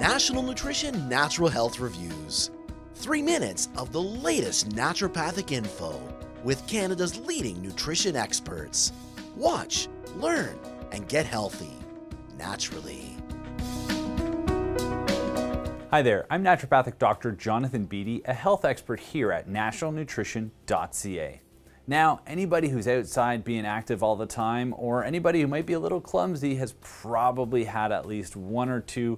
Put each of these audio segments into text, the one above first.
National Nutrition Natural Health Reviews. 3 minutes of the latest naturopathic info with Canada's leading nutrition experts. Watch, learn, and get healthy naturally. Hi there, I'm Naturopathic Dr. Jonathan Beatty, a health expert here at nationalnutrition.ca. Now, anybody who's outside being active all the time, or anybody who might be a little clumsy, has probably had at least 1 or 2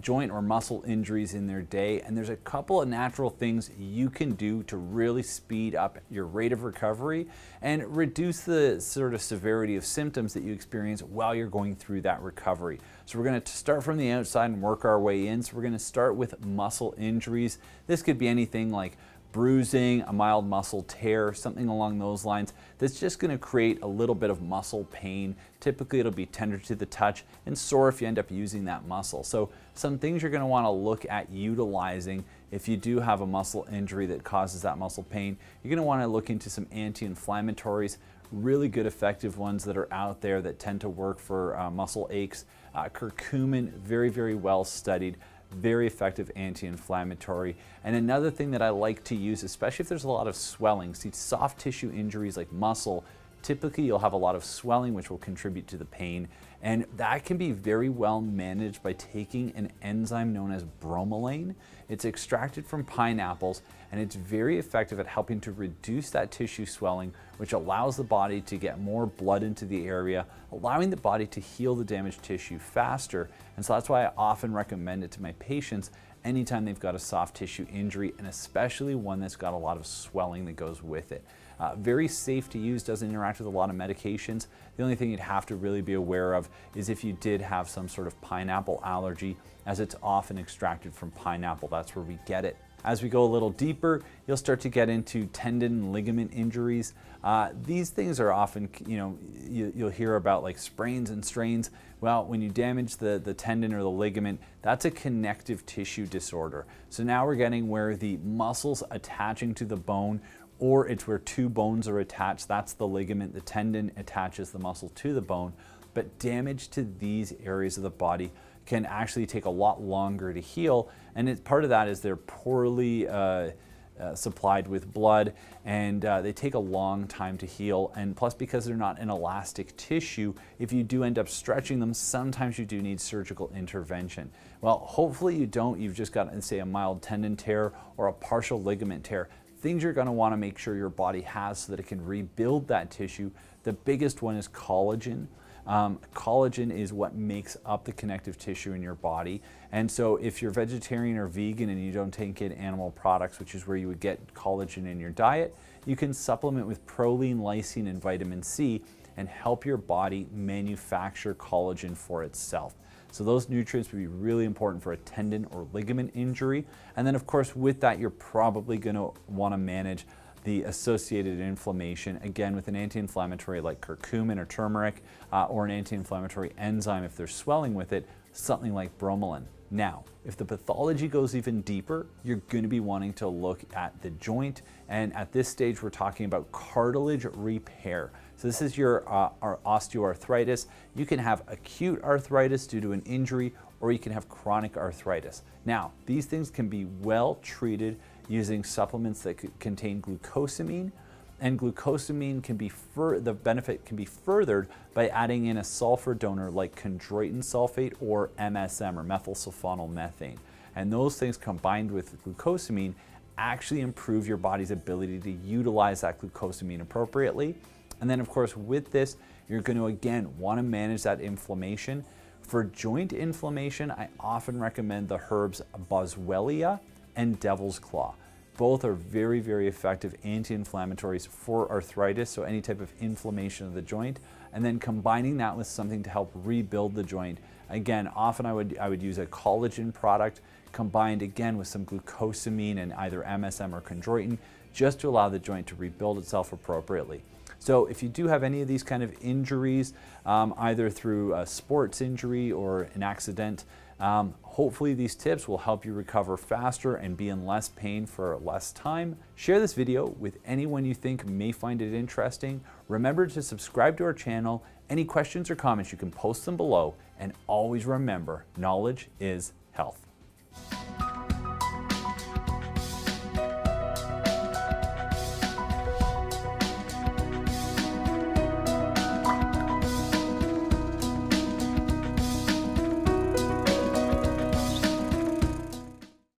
joint or muscle injuries in their day, and there's a couple of natural things you can do to really speed up your rate of recovery and reduce the sort of severity of symptoms that you experience while you're going through that recovery. So we're going to start from the outside and work our way in. So we're going to start with muscle injuries. This could be anything like bruising, a mild muscle tear, something along those lines that's just going to create a little bit of muscle pain. Typically it'll be tender to the touch and sore if you end up using that muscle. So some things you're going to want to look at utilizing if you do have a muscle injury that causes that muscle pain. You're going to want to look into some anti-inflammatories, really good effective ones that are out there that tend to work for muscle aches. Curcumin, very well studied, very effective anti-inflammatory. And another thing that I like to use, especially if there's a lot of swelling, see, soft tissue injuries like muscle, typically you'll have a lot of swelling which will contribute to the pain, and that can be very well managed by taking an enzyme known as bromelain. It's extracted from pineapples, and it's very effective at helping to reduce that tissue swelling, which allows the body to get more blood into the area, allowing the body to heal the damaged tissue faster. And so that's why I often recommend it to my patients anytime they've got a soft tissue injury, and especially one that's got a lot of swelling that goes with it. Very safe to use, doesn't interact with a lot of medications. The only thing you'd have to really be aware of is if you did have some sort of pineapple allergy, as it's often extracted from pineapple. That's where we get it. As we go a little deeper, you'll start to get into tendon and ligament injuries. These things are often, you'll hear about like sprains and strains. Well, when you damage the tendon or the ligament, that's a connective tissue disorder. So now we're getting where the muscles attaching to the bone, or it's where 2 bones are attached. That's the ligament. The tendon attaches the muscle to the bone. But damage to these areas of the body can actually take a lot longer to heal, and part of that is they're poorly supplied with blood, and they take a long time to heal. And plus, because they're not an elastic tissue, if you do end up stretching them, sometimes you do need surgical intervention. Well, hopefully you don't. You've just got, say, a mild tendon tear or a partial ligament tear. Things you're going to want to make sure your body has so that it can rebuild that tissue. The biggest one is collagen. Collagen is what makes up the connective tissue in your body. And so if you're vegetarian or vegan and you don't take in animal products, which is where you would get collagen in your diet, you can supplement with proline, lysine, and vitamin C and help your body manufacture collagen for itself. So those nutrients would be really important for a tendon or ligament injury. And then of course with that, you're probably going to want to manage the associated inflammation, again with an anti-inflammatory like curcumin or turmeric, or an anti-inflammatory enzyme if there's swelling with it, something like bromelain. Now, if the pathology goes even deeper, you're going to be wanting to look at the joint, and at this stage we're talking about cartilage repair. So this is your osteoarthritis. You can have acute arthritis due to an injury, or you can have chronic arthritis. Now, these things can be well treated using supplements that contain glucosamine, and glucosamine can be the benefit can be furthered by adding in a sulfur donor like chondroitin sulfate or MSM or methylsulfonylmethane. And those things combined with glucosamine actually improve your body's ability to utilize that glucosamine appropriately. And then of course with this, you're going to again want to manage that inflammation. For joint inflammation, I often recommend the herbs boswellia and devil's claw. Both are very effective anti-inflammatories for arthritis, so any type of inflammation of the joint, and then combining that with something to help rebuild the joint. Again, often I would use a collagen product combined again with some glucosamine and either MSM or chondroitin, just to allow the joint to rebuild itself appropriately. So if you do have any of these kind of injuries, either through a sports injury or an accident, hopefully these tips will help you recover faster and be in less pain for less time. Share this video with anyone you think may find it interesting. Remember to subscribe to our channel. Any questions or comments, you can post them below. And always remember, knowledge is health.